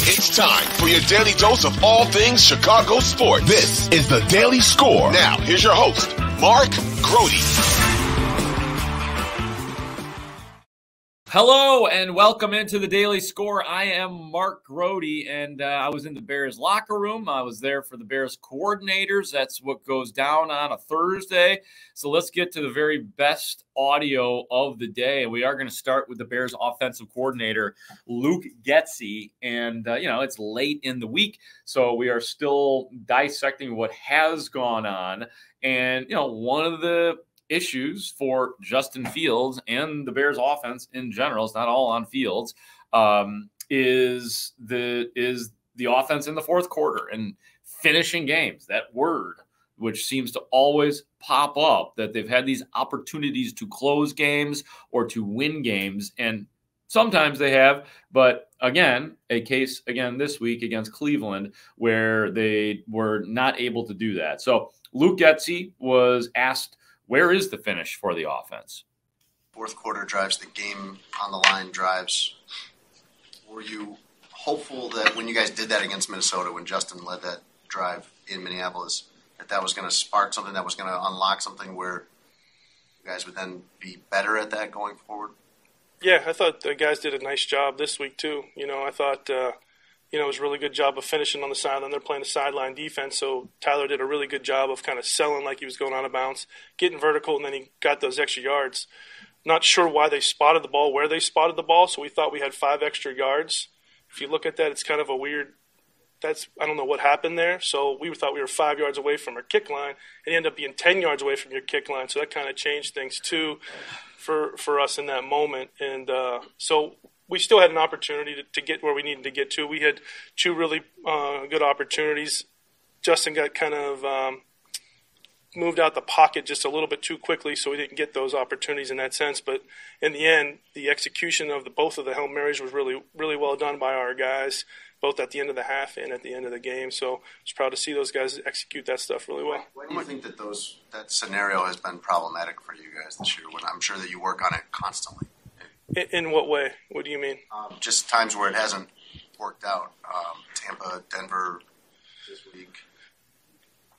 It's time for your daily dose of all things Chicago sports. This is the Daily Score. Now, here's your host, Mark Grote. Hello and welcome into the Daily Score. I am Mark Grote, and I was in the Bears locker room. I was there for the Bears coordinators. That's what goes down on a Thursday. So let's get to the very best audio of the day. We are going to start with the Bears offensive coordinator, Luke Getsy. And, it's late in the week, so we are still dissecting what has gone on. And, one of the issues for Justin Fields and the Bears offense in general, it's not all on Fields, is the offense in the fourth quarter and finishing games. That word, which seems to always pop up, that they've had these opportunities to close games or to win games, and sometimes they have, but again, a case again this week against Cleveland where they were not able to do that. So Luke Getsy was asked, where is the finish for the offense? Fourth quarter drives, the game on the line drives. Were you hopeful that when you guys did that against Minnesota, when Justin led that drive in Minneapolis, that was going to spark something, that was going to unlock something where you guys would then be better at that going forward? Yeah, I thought the guys did a nice job this week too. I thought it was a really good job of finishing on the sideline. They're playing a sideline defense, so Tyler did a really good job of kind of selling like he was going out of bounds, getting vertical, and then he got those extra yards. Not sure why they spotted the ball, where they spotted the ball, so we thought we had 5 extra yards. If you look at that, it's kind of a weird – I don't know what happened there. So we thought we were 5 yards away from our kick line, and you end up being 10 yards away from your kick line, so that kind of changed things too for us in that moment. And so – we still had an opportunity to get where we needed to get to. We had 2 really good opportunities. Justin got kind of moved out the pocket just a little bit too quickly, so we didn't get those opportunities in that sense. But in the end, the execution of both of the Hail Marys was really, really well done by our guys, both at the end of the half and at the end of the game. So I was proud to see those guys execute that stuff really well. Why do you think that that scenario has been problematic for you guys this year, when I'm sure that you work on it constantly? In what way? What do you mean? Just times where it hasn't worked out. Tampa, Denver, this week.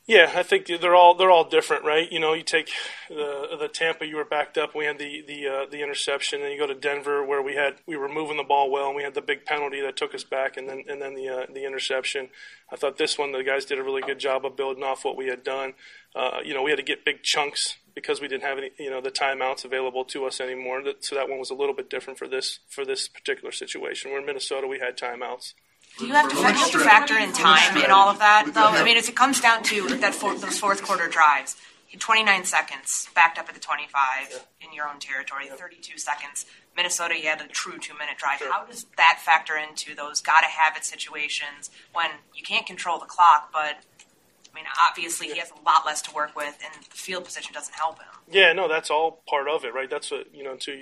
Yeah, I think they're all different, right? You take the Tampa, you were backed up, and we had the interception, and you go to Denver where we were moving the ball well, and we had the big penalty that took us back, and then the interception. I thought this one the guys did a really good job of building off what we had done. We had to get big chunks because we didn't have any the timeouts available to us anymore. So that one was a little bit different for this particular situation. Where in Minnesota we had timeouts. Do you have to factor in time in all of that, though? I mean, as it comes down to those fourth quarter drives, 29 seconds backed up at the 25 in your own territory, 32 seconds. Minnesota, you had a true 2-minute drive. Sure. How does that factor into those gotta-have-it situations when you can't control the clock, but, I mean, obviously he has a lot less to work with, and the field position doesn't help him? Yeah, no, that's all part of it, right? That's what, to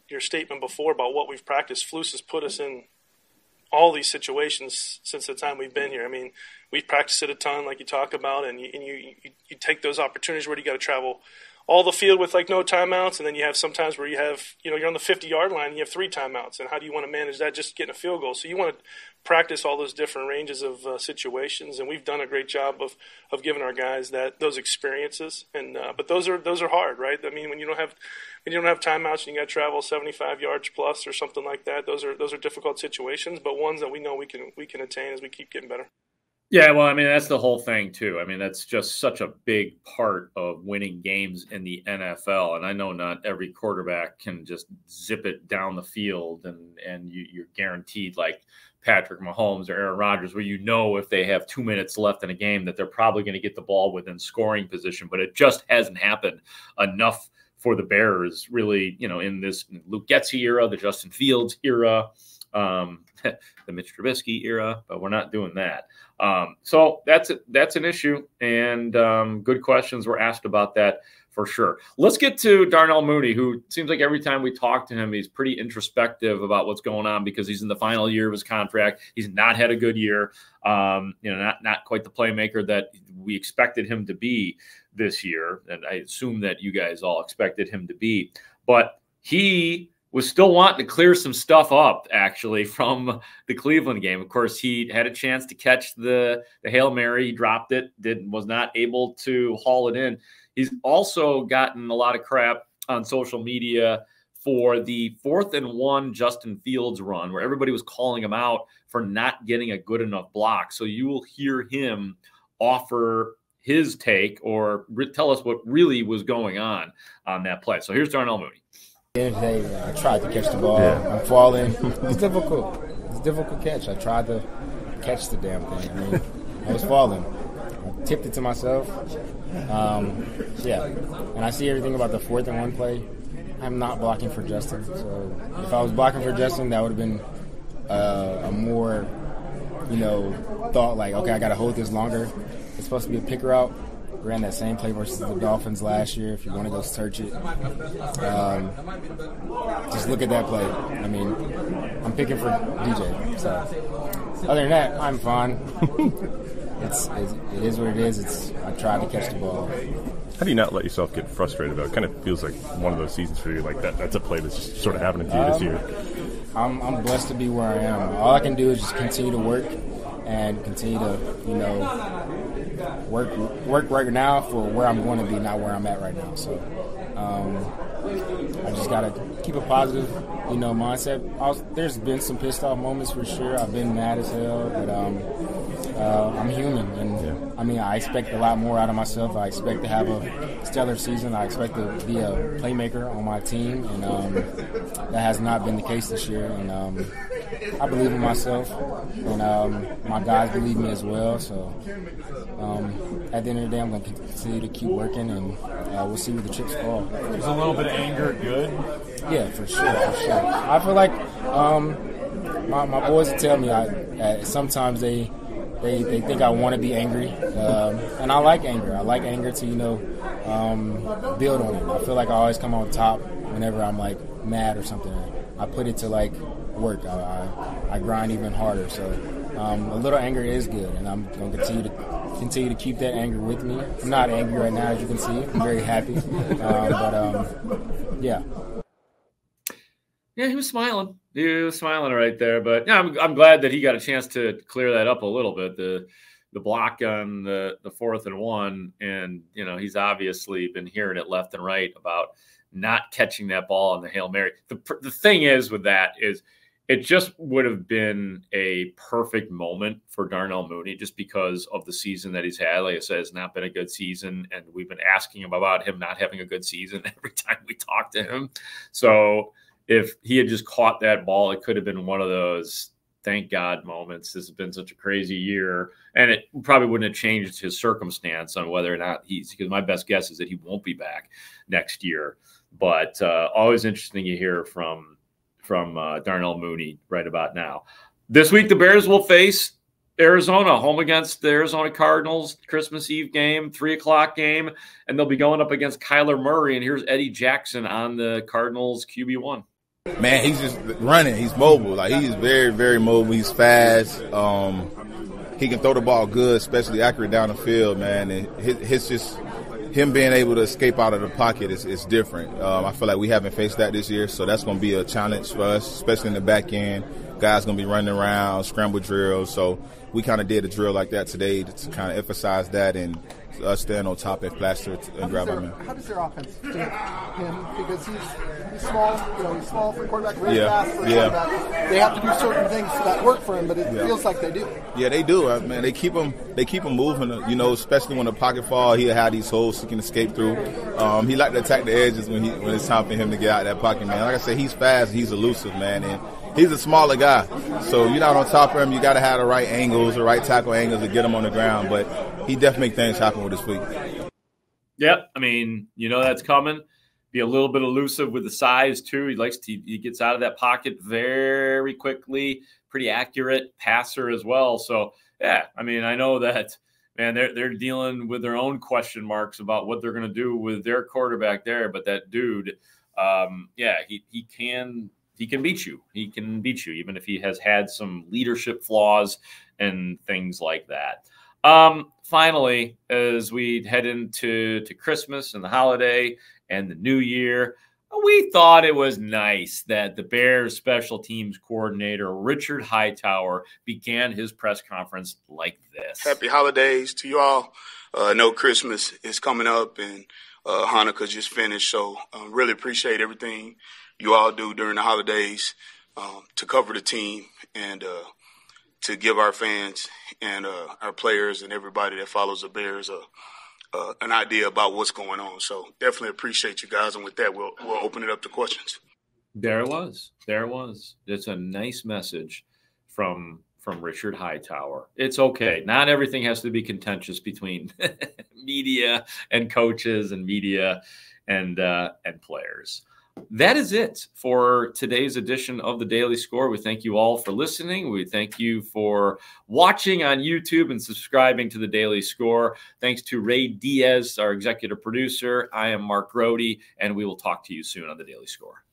your statement before about what we've practiced. Flus has put us in all these situations since the time we've been here. I mean, we've practiced it a ton, like you talk about, and you take those opportunities where you got to travel all the field with no timeouts, and then you have sometimes where you have you're on the 50-yard line and you have 3 timeouts, and how do you want to manage that? Just getting a field goal. So you want to practice all those different ranges of situations, and we've done a great job of giving our guys those experiences. And but those are hard, right? I mean, when you don't have timeouts and you got to travel 75 yards plus or something like that, those are difficult situations, but ones that we know we can attain as we keep getting better. Yeah, well, I mean, that's the whole thing, too. I mean, that's just such a big part of winning games in the NFL. And I know not every quarterback can just zip it down the field and you're guaranteed like Patrick Mahomes or Aaron Rodgers, where if they have 2 minutes left in a game that they're probably going to get the ball within scoring position. But it just hasn't happened enough for the Bears, really, in this Luke Getsy era, the Justin Fields era, the Mitch Trubisky era, but we're not doing that. So that's an issue, and good questions were asked about that for sure. Let's get to Darnell Mooney, who seems like every time we talk to him, he's pretty introspective about what's going on because he's in the final year of his contract. He's not had a good year, not quite the playmaker that we expected him to be this year, and I assume that you guys all expected him to be. But he was still wanting to clear some stuff up, actually, from the Cleveland game. Of course, he had a chance to catch the Hail Mary. He dropped it, was not able to haul it in. He's also gotten a lot of crap on social media for the 4th-and-1 Justin Fields run, where everybody was calling him out for not getting a good enough block. So you will hear him offer his take or tell us what really was going on that play. So here's Darnell Mooney. I tried to catch the ball. Yeah. I'm falling. It's difficult. It's a difficult catch. I tried to catch the damn thing. I mean, I was falling. I tipped it to myself. And I see everything about the 4th-and-1 play. I'm not blocking for Justin. So if I was blocking for Justin, that would have been a more, thought like, okay, I got to hold this longer. It's supposed to be a pick route. Ran that same play versus the Dolphins last year. If you want to go search it, just look at that play. I mean, I'm picking for DJ. So other than that, I'm fine. It is what it is. I tried to catch the ball. How do you not let yourself get frustrated about it? It kind of feels like one of those seasons for you, like that's a play that's just sort of happening to you this year. I'm blessed to be where I am. All I can do is just continue to work and continue to, work right now for where I'm going to be, not where I'm at right now. So I just got to keep a positive, mindset. There's been some pissed off moments for sure. I've been mad as hell, but I'm human. And, I mean, I expect a lot more out of myself. I expect to have a stellar season. I expect to be a playmaker on my team, and that has not been the case this year. And I believe in myself, and my guys believe me as well. So at the end of the day, I'm going to continue to keep working, and we'll see where the chips fall. Is a little bit of anger good? Yeah, for sure. I feel like my boys will tell me sometimes they think I want to be angry, and I like anger. I like anger to build on it. I feel like I always come on top whenever I'm like mad or something. I put it to like work. I grind even harder. So a little anger is good, and I'm going to continue to keep that anger with me. I'm not angry right now, as you can see. I'm very happy, yeah. Yeah, he was smiling. He was smiling right there. But yeah, I'm glad that he got a chance to clear that up a little bit. The block on the 4th-and-1, and he's obviously been hearing it left and right about not catching that ball on the Hail Mary. The thing is with that is it just would have been a perfect moment for Darnell Mooney just because of the season that he's had. Like I said, it's not been a good season, and we've been asking him about him not having a good season every time we talk to him. So if he had just caught that ball, it could have been one of those thank God moments. This has been such a crazy year, and it probably wouldn't have changed his circumstance on whether or not because my best guess is that he won't be back next year. But always interesting to hear from Darnell Mooney right about now. This week, the Bears will face Arizona, home against the Arizona Cardinals, Christmas Eve game, 3:00 game, and they'll be going up against Kyler Murray. And here's Eddie Jackson on the Cardinals QB1. Man, he's just running. He's mobile. Like, he's very, very mobile. He's fast. He can throw the ball good, especially accurate down the field, man. And his just him being able to escape out of the pocket is different. I feel like we haven't faced that this year, so that's going to be a challenge for us, especially in the back end. Guys going to be running around, scramble drills. So we kind of did a drill like that today to kind of emphasize that and us staying on top at plaster and grab our man. How does their offense fit him? Because he's small, he's small for a quarterback, really fast for a quarterback. They have to do certain things that work for him, but it feels like they do. Yeah, they do, man. They keep him moving, especially when the pocket fall, he'll have these holes he can escape through. He like to attack the edges when it's time for him to get out of that pocket, man. Like I said, he's fast, he's elusive, man, and he's a smaller guy. So you're not on top of him, you got to have the right angles, the right tackle angles to get him on the ground, but he definitely makes things happen with his feet. Yep, I mean, that's coming. Be a little bit elusive with the size too. He gets out of that pocket very quickly. Pretty accurate passer as well. So yeah, I mean, I know that, man. They're dealing with their own question marks about what they're going to do with their quarterback there. But that dude, he can beat you. He can beat you even if he has had some leadership flaws and things like that. Finally, as we head into Christmas and the holiday and the new year, We thought it was nice that the Bears special teams coordinator, Richard Hightower, began his press conference like this. Happy holidays to you all. I know Christmas is coming up and Hanukkah just finished, so really appreciate everything you all do during the holidays to cover the team and to give our fans and our players and everybody that follows the Bears an idea about what's going on. So definitely appreciate you guys. And with that, we'll open it up to questions. There it was. There it was. It's a nice message from Richard Hightower. It's okay. Not everything has to be contentious between media and coaches and media and players. That is it for today's edition of the Daily Score. We thank you all for listening. We thank you for watching on YouTube and subscribing to the Daily Score. Thanks to Ray Diaz, our executive producer. I am Mark Grote, and we will talk to you soon on the Daily Score.